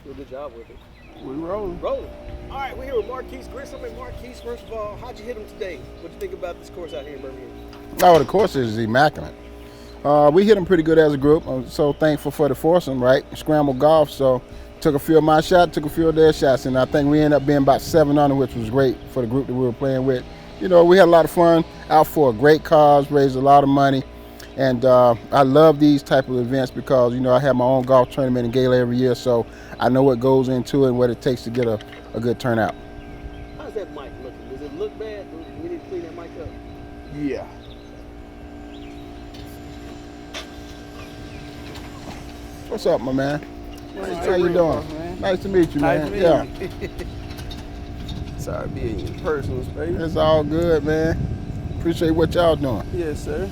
Do a good job with it. We rolling. Rolling. All right, we're here with Marquis Grissom. And Marquis, first of all, how'd you hit him today? What'd you think about this course out here in Birmingham? Oh, the course is immaculate. We hit them pretty good as a group. I'm so thankful for the foursome, right? Scramble golf. So took a few of my shots, took a few of their shots, and I think we ended up being about 7 under, which was great for the group that we were playing with. You know, we had a lot of fun out for a great cause, raised a lot of money, and I love these type of events because, you know, I have my own golf tournament in Gala every year, so I know what goes into it and what it takes to get a good turnout. How's that mic looking? Does it look bad? Do we need to clean that mic up? Yeah. What's up, my man? Nice How you doing? man. Nice to meet you, Nice man. to meet you. Sorry, being in your personal space. It's all good, man. Appreciate what y'all doing. Yes, sir.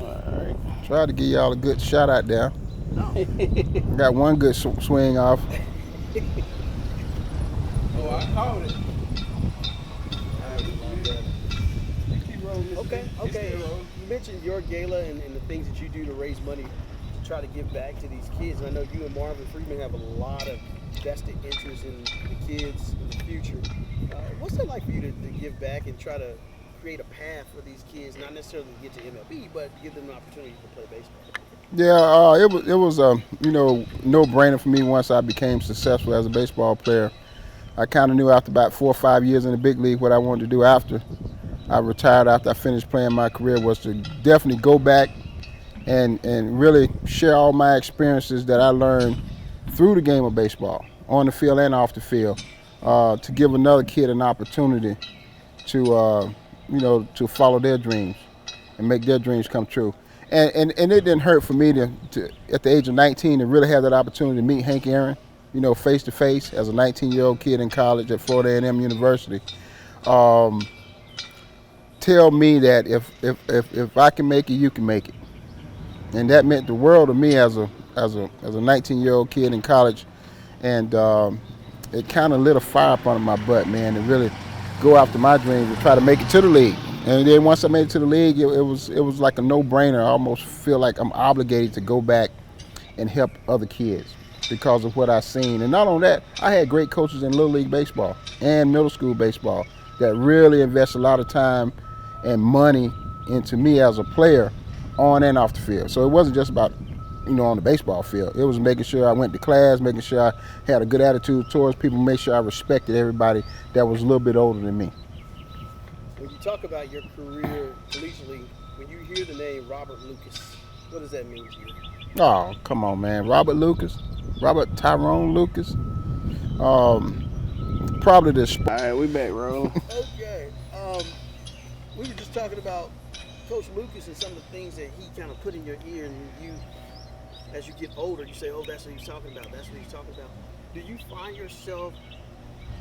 All right. Try to give y'all a good shot out there. No. Got one good swing off. Oh, I caught it. Okay. You mentioned your gala and the things that you do to raise money to try to give back to these kids. And I know you and Marvin Freeman have a lot of vested interest in the kids in the future. What's it like for you to give back and try to create a path for these kids, not necessarily to get to MLB, but give them an opportunity to play baseball? Yeah, it was you know, no-brainer for me once I became successful as a baseball player. I kind of knew after about 4 or 5 years in the big league what I wanted to do after I retired, after I finished playing my career, was to definitely go back and really share all my experiences that I learned through the game of baseball, on the field and off the field, to give another kid an opportunity to, you know, to follow their dreams and make their dreams come true. And it didn't hurt for me to, at the age of 19, to really have that opportunity to meet Hank Aaron, you know, face to face as a 19-year-old kid in college at Florida A&M University. Tell me that if I can make it, you can make it, and that meant the world to me as a 19-year-old kid in college, and it kind of lit a fire up under my butt, man, to really go after my dreams and try to make it to the league. And then once I made it to the league, it was like a no-brainer. I almost feel like I'm obligated to go back and help other kids because of what I've seen. And not only that, I had great coaches in Little League Baseball and middle school baseball that really invest a lot of time and money into me as a player on and off the field. So it wasn't just about, you know, on the baseball field. It was making sure I went to class, making sure I had a good attitude towards people, make sure I respected everybody that was a little bit older than me. When you talk about your career collegiately, when you hear the name Robert Lucas, what does that mean to you? Oh, come on, man. Robert Tyrone Lucas. Probably the All right, we back, roll. Okay. We were just talking about Coach Lucas and some of the things that he kind of put in your ear, and you, as you get older, you say, oh, that's what he's talking about, that's what he's talking about. Do you find yourself,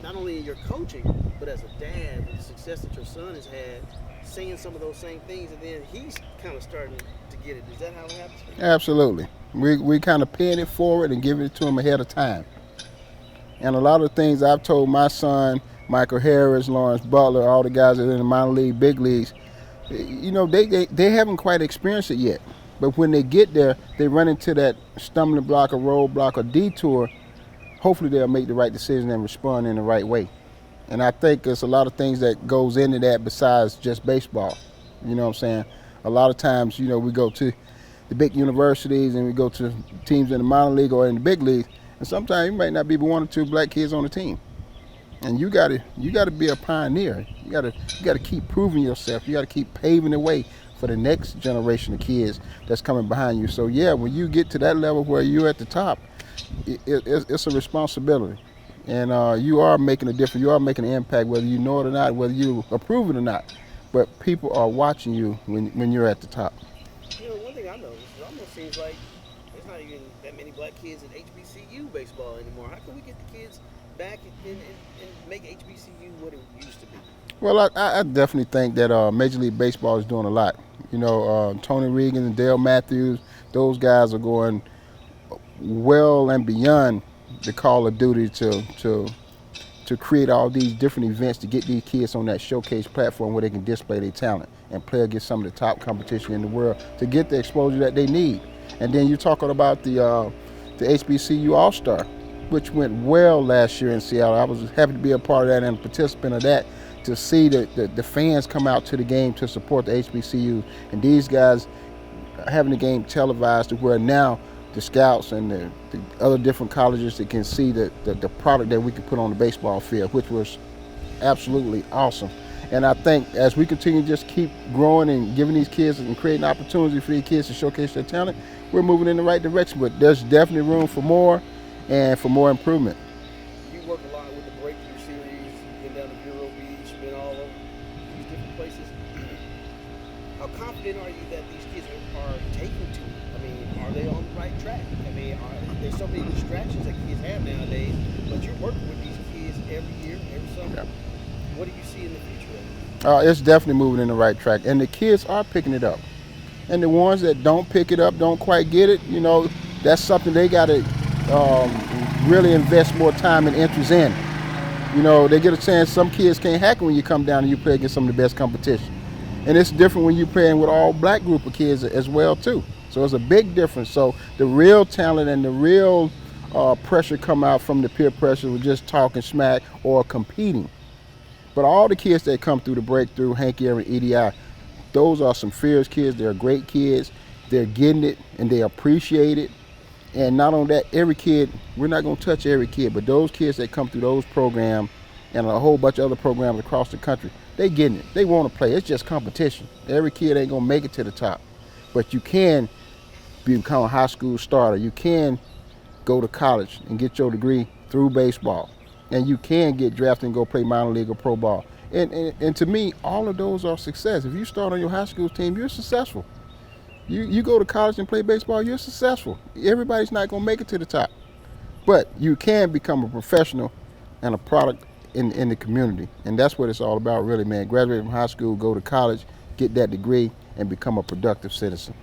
not only in your coaching, but as a dad, with the success that your son has had, saying some of those same things, and then he's kind of starting to get it? Is that how it happens? Absolutely. We kind of paying it forward and giving it to him ahead of time. And a lot of things I've told my son, Michael Harris, Lawrence Butler, all the guys that are in the minor league, big leagues, you know, they haven't quite experienced it yet. But when they get there, they run into that stumbling block, or roadblock, or detour. Hopefully they'll make the right decision and respond in the right way. And I think there's a lot of things that goes into that besides just baseball. You know what I'm saying? A lot of times, you know, we go to the big universities and we go to teams in the minor league or in the big league, and sometimes you might not be but 1 or 2 black kids on the team. And you gotta be a pioneer. You gotta keep proving yourself. You gotta keep paving the way for the next generation of kids that's coming behind you. So yeah, when you get to that level where you're at the top, it's a responsibility. And you are making a difference. You are making an impact, whether you know it or not, whether you approve it or not. But people are watching you when you're at the top. You know, one thing I noticed, it almost seems like there's not even that many black kids in HBCU baseball anymore. How can we get the kids back and make HBCU what it used to be? Well, I definitely think that Major League Baseball is doing a lot. You know, Tony Regan and Dale Matthews, those guys are going well and beyond the call of duty to to create all these different events to get these kids on that showcase platform where they can display their talent and play against some of the top competition in the world to get the exposure that they need. And then you're talking about the HBCU All-Star, which went well last year in Seattle. I was happy to be a part of that and a participant of that, to see the fans come out to the game to support the HBCU, and these guys having the game televised to where now the scouts and the other different colleges that can see the product that we can put on the baseball field, which was absolutely awesome. And I think as we continue to just keep growing and giving these kids and creating opportunity for these kids to showcase their talent, we're moving in the right direction. But there's definitely room for more and for more improvement. You work a lot with the Breakthrough Series. You've been down to Vero Beach, been all over these different places. How confident are you that these kids are taking to it? I mean, are they on the right track? I mean, there's so many distractions that kids have nowadays, but you're working with these kids every year, every summer. Yeah. What do you see in the future? It's definitely moving in the right track, and the kids are picking it up. And the ones that don't pick it up, don't quite get it, you know, that's something they got to really invest more time and interest in. You know, they get a chance. Some kids can't hack it when you come down and you play against some of the best competition. And it's different when you're playing with all black group of kids as well, too. So it's a big difference. So the real talent and the real pressure come out from the peer pressure with just talking smack or competing. But all the kids that come through the Breakthrough, Hank Aaron, EDI, those are some fierce kids. They're great kids. They're getting it and they appreciate it. And not only that, every kid, we're not going to touch every kid, but those kids that come through those programs and a whole bunch of other programs across the country, they getting it. They want to play. It's just competition. Every kid ain't going to make it to the top. But you can become a high school starter. You can go to college and get your degree through baseball. And you can get drafted and go play minor league or pro ball. And to me, all of those are success. If you start on your high school team, you're successful. You go to college and play baseball, you're successful. Everybody's not going to make it to the top. But you can become a professional and a product in the community. And that's what it's all about, really, man. Graduate from high school, go to college, get that degree, and become a productive citizen.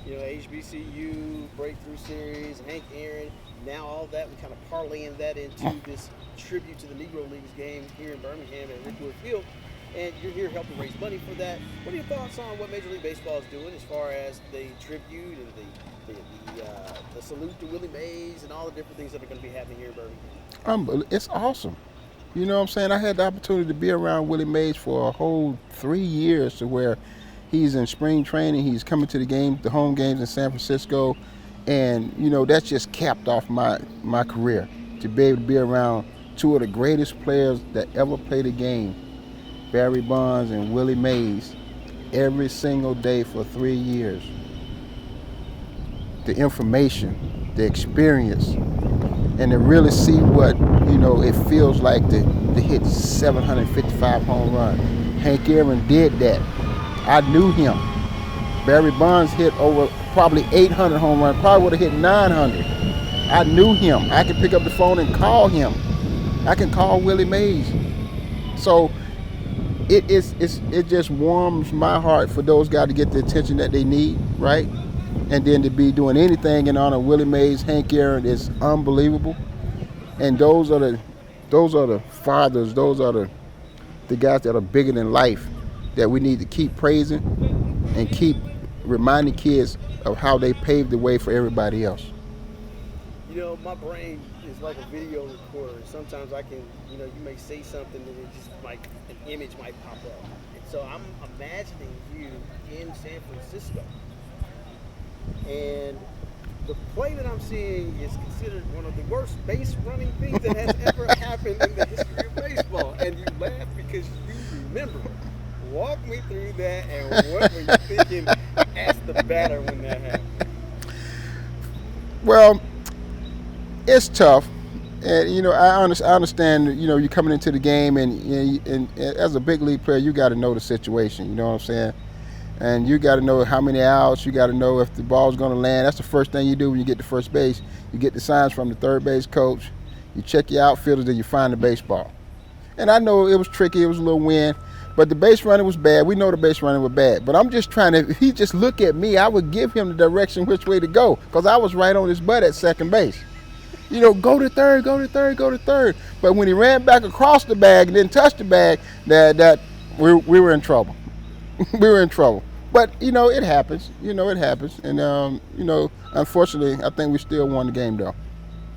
You know, HBCU, Breakthrough Series, Hank Aaron, now all that, we kind of parlaying that into this tribute to the Negro Leagues game here in Birmingham at Rickwood Field. And you're here helping raise money for that. What are your thoughts on what Major League Baseball is doing as far as the tribute and the salute to Willie Mays and all the different things that are going to be happening here in Birmingham? It's awesome. You know what I'm saying? I had the opportunity to be around Willie Mays for a whole 3 years, to where he's in spring training. He's coming to the home games in San Francisco. And, you know, that's just capped off my career, to be able to be around two of the greatest players that ever played the game, Barry Bonds and Willie Mays, every single day for 3 years. The information, the experience, and to really see what, you know, it feels like to hit 755 home runs. Hank Aaron did that. I knew him. Barry Bonds hit over probably 800 home runs, probably would have hit 900. I knew him. I could pick up the phone and call him. I can call Willie Mays. So it just warms my heart for those guys to get the attention that they need, right? And then to be doing anything in honor of Willie Mays, Hank Aaron is unbelievable. And those are the fathers, those are the guys that are bigger than life, that we need to keep praising and keep reminding kids of how they paved the way for everybody else. You know, my brain is like a video recorder. Sometimes I can, you know, you may say something and it just like an image might pop up. And so I'm imagining you in San Francisco. And the play that I'm seeing is considered one of the worst base running things that has ever happened in the history of baseball. And you laugh because you remember. Walk me through that, and what were you thinking as the batter when that happened? Well, it's tough. And, you know, I understand, you know, you're coming into the game, and as a big league player, you got to know the situation, you know what I'm saying? And you got to know how many outs, you got to know if the ball's going to land. That's the first thing you do when you get to first base. You get the signs from the third base coach, you check your outfielders, then you find the baseball. And I know it was tricky, it was a little wind, but the base running was bad. We know the base running was bad. But I'm just trying to, if he just look at me, I would give him the direction which way to go, because I was right on his butt at second base. Go to third, go to third, go to third. But when he ran back across the bag and didn't touch the bag, that we were in trouble. We were in trouble. But it happens. It happens. And unfortunately, I think we still won the game though.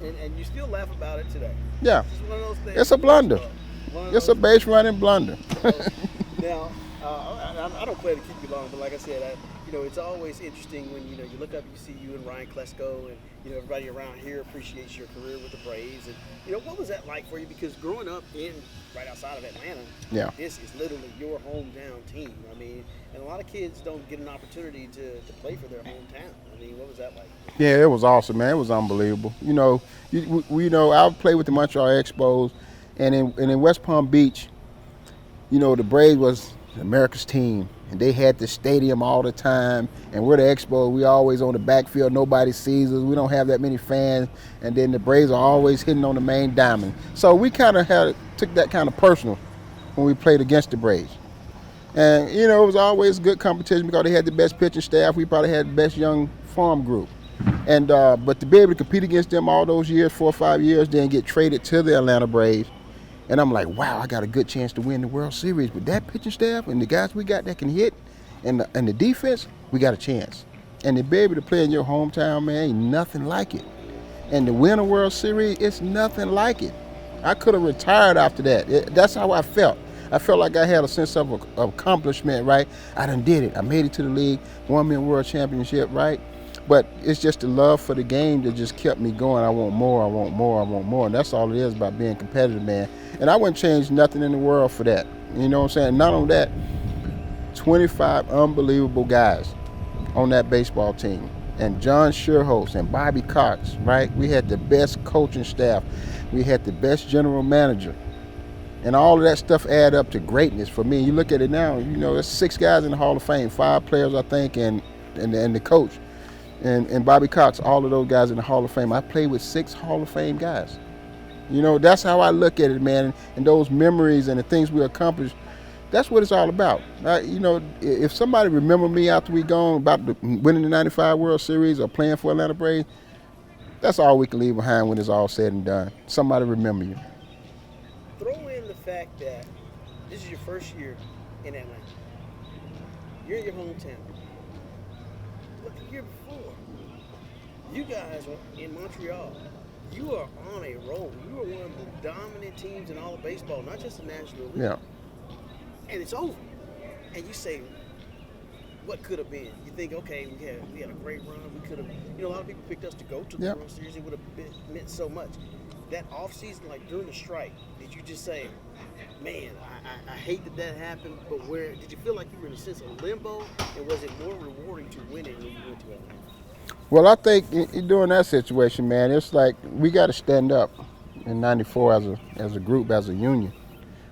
And you still laugh about it today. Yeah. It's just one of those things. It's a blunder. It's a base running blunder. Now, I don't plan to keep you long, but like I said, it's always interesting when you look up, you see you and Ryan Klesko, and everybody around here appreciates your career with the Braves. And what was that like for you? Because growing up right outside of Atlanta, yeah, this is literally your hometown team. I mean, and a lot of kids don't get an opportunity to play for their hometown. I mean, what was that like? Yeah, it was awesome, man. It was unbelievable. I played with the Montreal Expos, and in West Palm Beach, the Braves was America's team, and they had the stadium all the time, and we're the Expos. We always on the backfield. Nobody sees us. We don't have that many fans, and then the Braves are always hitting on the main diamond. So we kind of took that kind of personal when we played against the Braves. And, it was always good competition because they had the best pitching staff. We probably had the best young farm group. And but to be able to compete against them all those years, 4 or 5 years, then get traded to the Atlanta Braves, and I'm like, wow, I got a good chance to win the World Series. With that pitching staff and the guys we got that can hit and the defense, we got a chance. And to be able to play in your hometown, man, ain't nothing like it. And to win a World Series, it's nothing like it. I could have retired after that. That's how I felt. I felt like I had a sense of accomplishment, right? I done did it. I made it to the league, won me a world championship, right? But it's just the love for the game that just kept me going. I want more, I want more, I want more. And that's all it is about being competitive, man. And I wouldn't change nothing in the world for that. You know what I'm saying? Not only that, 25 unbelievable guys on that baseball team. And John Sherholtz and Bobby Cox, right? We had the best coaching staff. We had the best general manager. And all of that stuff add up to greatness for me. You look at it now, there's 6 guys in the Hall of Fame, 5 players, I think, and the coach. And Bobby Cox, all of those guys in the Hall of Fame. I played with 6 Hall of Fame guys. That's how I look at it, man. And those memories and the things we accomplished, that's what it's all about. If somebody remember me after we gone about winning the 95 World Series or playing for Atlanta Braves, that's all we can leave behind when it's all said and done. Somebody remember you. Throw in the fact that this is your first year in Atlanta. You're in your hometown. But the year before, you guys were in Montreal. You are on a roll. You are one of the dominant teams in all of baseball, not just the National League. Yeah. And it's over. And you say, what could have been? You think, okay, we had a great run. We could have, a lot of people picked us to go to the World Series. It would have meant so much. That offseason, like during the strike, did you just say, man, I hate that happened, but where did you feel like you were in a sense of limbo, and was it more rewarding to winning when you went to Atlanta? Well, I think during that situation, man, it's like we got to stand up in '94 as a group, as a union.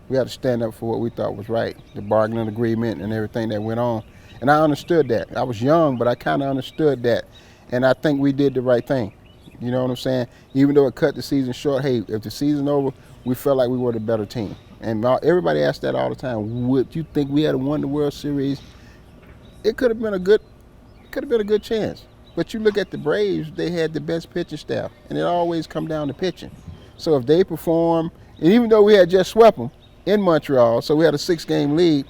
We had to stand up for what we thought was right, the bargaining agreement and everything that went on. And I understood that. I was young, but I kind of understood that. And I think we did the right thing. You know what I'm saying? Even though it cut the season short, hey, if the season over, we felt like we were the better team. And everybody asked that all the time. Would you think we had won the World Series? It could have been a good chance. But you look at the Braves, they had the best pitching staff, and it always come down to pitching. So if they perform, and even though we had just swept them in Montreal, so we had a 6-game lead,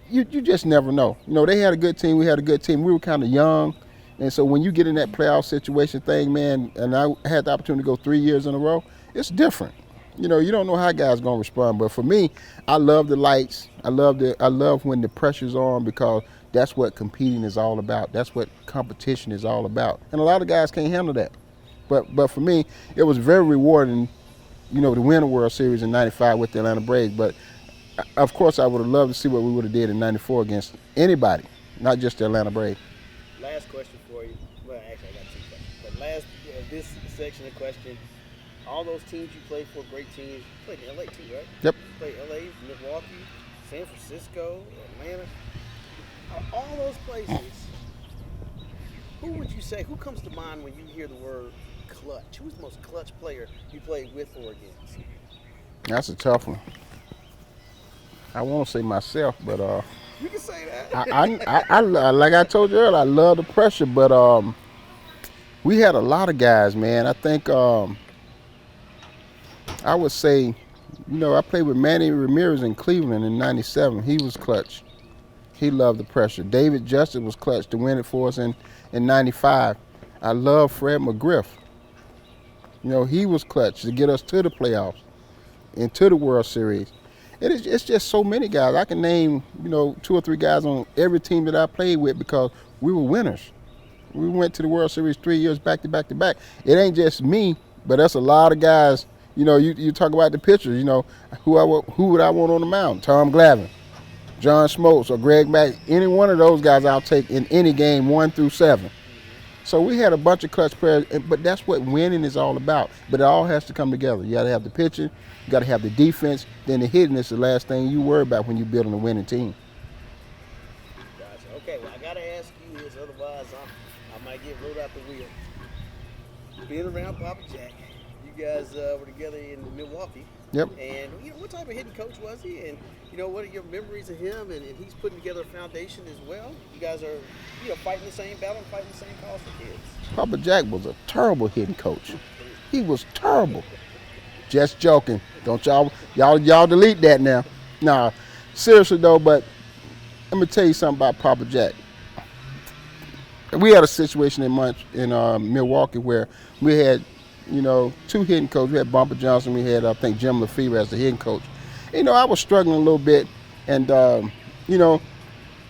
you just never know. They had a good team, we had a good team. We were kind of young, and so when you get in that playoff situation thing, man, and I had the opportunity to go 3 years in a row, it's different. You don't know how guys gonna respond. But for me, I love the lights. I love when the pressure's on, because that's what competing is all about. That's what competition is all about. And a lot of guys can't handle that. But for me, it was very rewarding, to win a World Series in '95 with the Atlanta Braves. But of course, I would have loved to see what we would have did in '94 against anybody, not just the Atlanta Braves. Last question for you. Well, actually, I got 2 questions. But last, this section of question. All those teams you played for, great teams. You played in LA too, right? Yep. You played LA, Milwaukee, San Francisco, Atlanta. All those places, who would you say, who comes to mind when you hear the word clutch? Who's the most clutch player you played with or against? That's a tough one. I won't say myself, but you can say that. I like I told you earlier, I love the pressure, but We had a lot of guys, man. I think I would say, I played with Manny Ramirez in Cleveland in '97. He was clutch. He loved the pressure. David Justice was clutch to win it for us in '95. I love Fred McGriff. He was clutch to get us to the playoffs and to the World Series. It's just so many guys. I can name, 2 or 3 guys on every team that I played with because we were winners. We went to the World Series 3 years back to back to back. It ain't just me, but that's a lot of guys. You talk about the pitchers, who would I want on the mound? Tom Glavine, John Smoltz, or Greg Mack. Any one of those guys I'll take in any game 1 through 7. So we had a bunch of clutch players, but that's what winning is all about. But it all has to come together. You got to have the pitching, you got to have the defense, then the hitting is the last thing you worry about when you're building a winning team. Gotcha. Okay, well, I got to ask you this, otherwise I might get rolled out the wheel. Being around Papa Jack, you guys were together in Milwaukee. Yep. And what type of hitting coach was he? And what are your memories of him? And he's putting together a foundation as well. You guys are fighting the same battle, fighting the same cause for kids. Papa Jack was a terrible hitting coach. He was terrible. Just joking. Don't y'all delete that now. Nah, seriously though. But let me tell you something about Papa Jack. We had a situation in Milwaukee where we had 2 hitting coaches. We had Bumper Johnson. We had, I think, Jim Lefevre as the hitting coach. I was struggling a little bit, and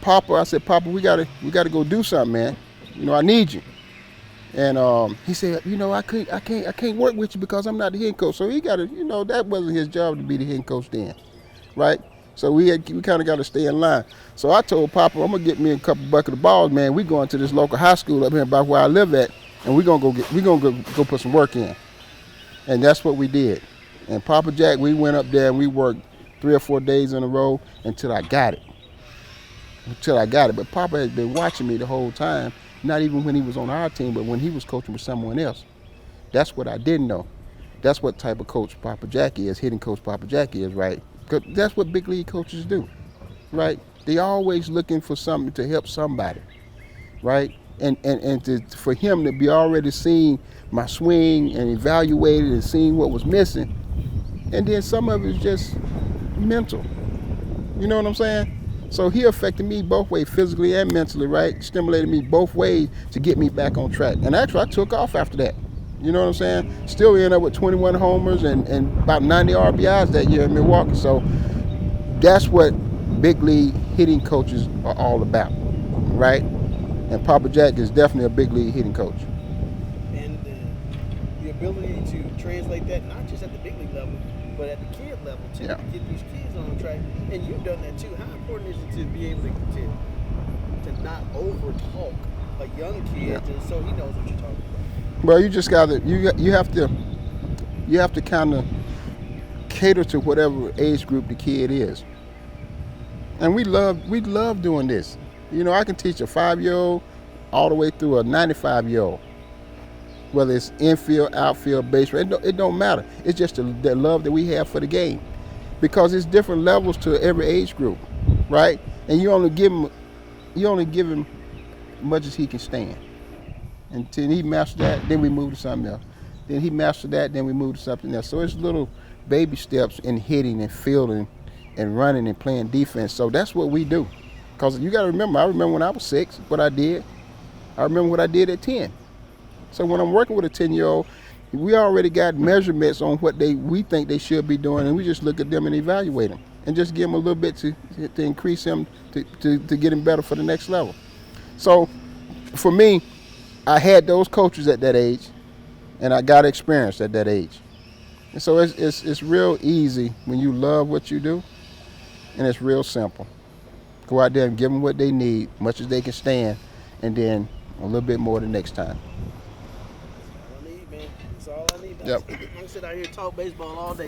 Papa, I said, Papa, we gotta go do something, man. I need you. And he said, I can't work with you because I'm not the hitting coach. So he got to, that wasn't his job to be the hitting coach then, right? So we kind of got to stay in line. So I told Papa, I'm gonna get me a couple bucket of balls, man. We going to this local high school up here about where I live at. And we're gonna go put some work in, and that's what we did. And Papa Jack, we went up there and we worked 3 or 4 days in a row until I got it. But Papa had been watching me the whole time, not even when he was on our team, but when he was coaching with someone else. That's what I didn't know. That's what type of coach Papa Jack is, hitting coach Papa Jack is, right? Because that's what big league coaches do, right? They always looking for something to help somebody, right? And for him to be already seeing my swing and evaluated and seeing what was missing, and then some of it is just mental. You know what I'm saying? So he affected me both ways, physically and mentally, right? Stimulated me both ways to get me back on track. And actually, I took off after that. You know what I'm saying? Still ended up with 21 homers and about 90 RBIs that year in Milwaukee. So that's what big league hitting coaches are all about, right? And Papa Jack is definitely a big league hitting coach. And the ability to translate that not just at the big league level, but at the kid level too, to get these kids on track. And you've done that too. How important is it to be able to not over talk a young kid so he knows what you're talking about? Well, you just got to you have to kind of cater to whatever age group the kid is. And we love doing this. I can teach a 5-year-old all the way through a 95-year-old. Whether it's infield, outfield, baseball, it don't matter. It's just the love that we have for the game, because it's different levels to every age group, right? And you only give him much as he can stand. Until he masters that, then we move to something else. Then he masters that, then we move to something else. So it's little baby steps in hitting and fielding and running and playing defense. So that's what we do. Because you got to remember, I remember when I was 6, what I did. I remember what I did at 10. So when I'm working with a 10-year-old, we already got measurements on what we think they should be doing, and we just look at them and evaluate them, and just give them a little bit to increase him, to get him better for the next level. So for me, I had those coaches at that age, and I got experience at that age. And so it's real easy when you love what you do, and it's real simple. Go out there and give them what they need, much as they can stand, and then a little bit more the next time. That's all I need, man. That's all I need. Yep. I can sit out here and talk baseball all day.